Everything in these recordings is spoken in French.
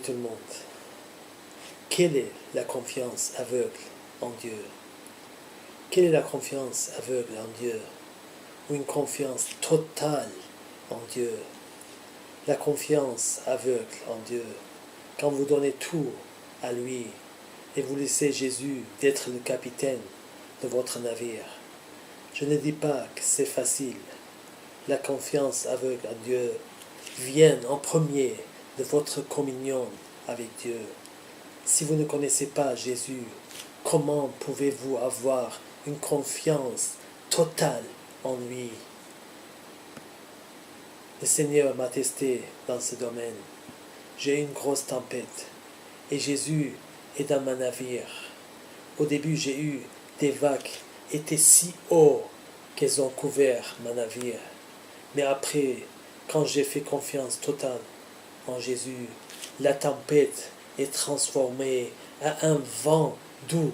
tout le monde. Quelle est la confiance aveugle en Dieu? Quelle est la confiance aveugle en Dieu? Ou une confiance totale en Dieu? La confiance aveugle en Dieu, quand vous donnez tout à lui et vous laissez Jésus d'être le capitaine de votre navire. Je ne dis pas que c'est facile. La confiance aveugle en Dieu vient en premier de votre communion avec Dieu. Si vous ne connaissez pas Jésus, comment pouvez-vous avoir une confiance totale en lui? Le Seigneur m'a testé dans ce domaine. J'ai eu une grosse tempête et Jésus est dans mon navire. Au début, j'ai eu des vagues étaient si hauts qu'elles ont couvert mon navire. Mais après, quand j'ai fait confiance totale en Jésus, la tempête est transformée à un vent doux.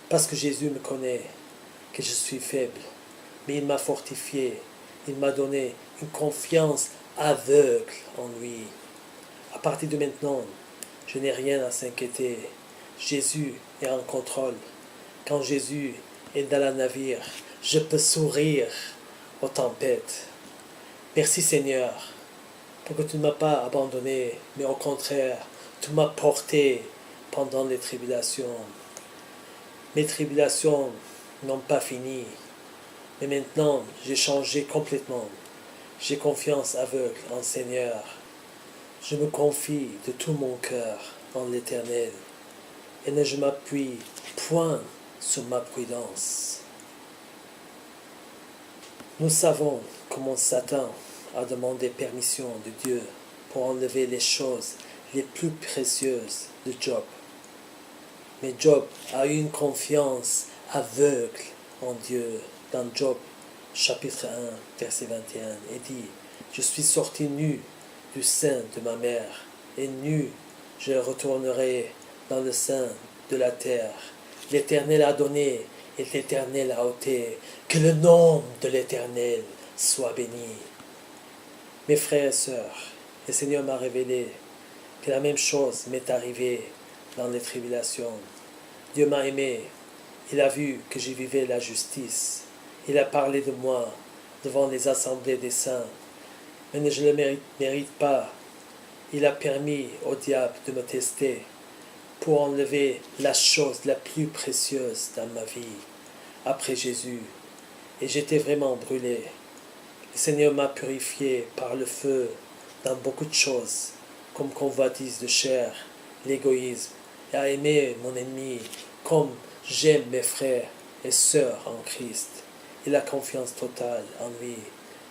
Parce que Jésus me connaît, que je suis faible, mais il m'a fortifié, il m'a donné une confiance aveugle en lui. À partir de maintenant, je n'ai rien à s'inquiéter. Jésus est en contrôle. Quand Jésus est dans le navire, je peux sourire aux tempêtes. Merci Seigneur, pour que tu ne m'as pas abandonné, mais au contraire, tu m'as porté pendant les tribulations. Mes tribulations n'ont pas fini, mais maintenant j'ai changé complètement. J'ai confiance aveugle en Seigneur. Je me confie de tout mon cœur en l'Éternel et ne je m'appuie point sur ma prudence. Nous savons comment Satan a demandé permission de Dieu pour enlever les choses les plus précieuses de Job. Mais Job a eu une confiance aveugle en Dieu dans Job chapitre 1 verset 21 et dit « Je suis sorti nu du sein de ma mère et nu je retournerai dans le sein de la terre. L'Éternel a donné et l'Éternel a ôté. Que le nom de l'Éternel soit béni. » Mes frères et sœurs, le Seigneur m'a révélé que la même chose m'est arrivée dans les tribulations. Dieu m'a aimé, il a vu que j'y vivais la justice. Il a parlé de moi devant les assemblées des saints. Mais je ne le mérite pas. Il a permis au diable de me tester pour enlever la chose la plus précieuse dans ma vie, après Jésus. Et j'étais vraiment brûlé. Le Seigneur m'a purifié par le feu dans beaucoup de choses, comme convoitise de chair, l'égoïsme, et à aimer mon ennemi comme j'aime mes frères et sœurs en Christ. Et la confiance totale en lui.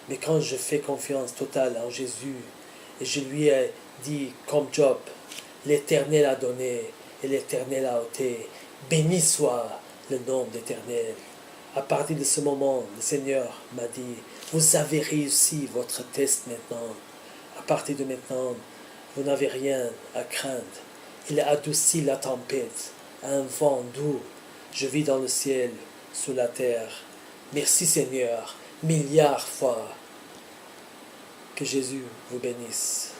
Mais quand je fais confiance totale en Jésus, et je lui ai dit comme Job, l'Éternel a donné et l'Éternel a ôté, béni soit le nom de l'Éternel. À partir de ce moment, le Seigneur m'a dit, vous avez réussi votre test maintenant. À partir de maintenant, vous n'avez rien à craindre. Il a adouci la tempête, un vent doux. Je vis dans le ciel, sous la terre. Merci Seigneur, milliards fois. Que Jésus vous bénisse.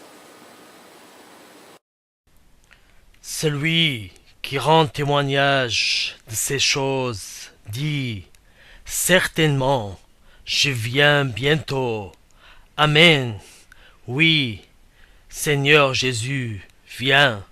Celui qui rend témoignage de ces choses dit, certainement, je viens bientôt. Amen. Oui, Seigneur Jésus, viens.